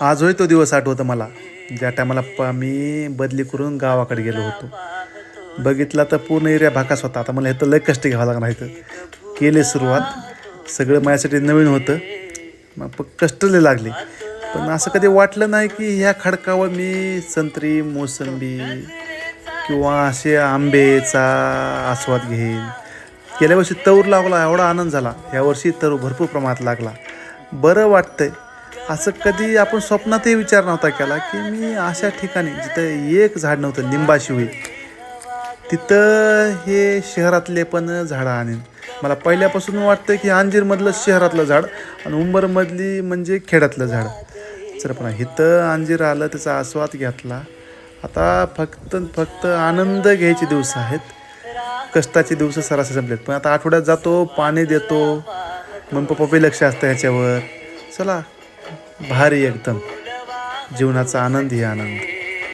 आजही तो दिवस आठवतो मला, ज्या टायमाला मी बदली करून गावाकडे गेलो होतो. बघितला तर पूर्ण एरिया भाकास होता. आता मला इथं लय कष्ट घ्यावं लागणार इथं. केली सुरुवात, सगळं माझ्यासाठी नवीन होतं. मग कष्ट लय लागले. पण असं कधी वाटलं नाही की ह्या खडकावर मी संत्री, मोसंबी किंवा असे आंबेचा आस्वाद घेईन. गेल्या वर्षी तूर लागला, एवढा आनंद झाला. यावर्षी तूर भरपूर प्रमाणात लागला. बरं वाटतंय. असं कधी आपण स्वप्नातही विचार नव्हता केला की मी अशा ठिकाणी जिथं एक झाड नव्हतं लिंबाशिवाय, तिथं हे शहरातले पण झाडं आणीन. मला पहिल्यापासून वाटतं की अंजीरमधलं शहरातलं झाड आणि उंबरमधली म्हणजे खेड्यातलं झाड. चल पण इथं अंजीर आलं, त्याचा आस्वाद घेतला. आता फक्त आनंद घ्यायचे दिवस आहेत. कष्टाचे दिवस सरासरी संपलेत. पण आता आठवड्यात जातो, पाणी देतो, मग पप्पाही लक्ष असतं ह्याच्यावर. चला, भारी एकदम जीवनाचा आनंद ही आनंद.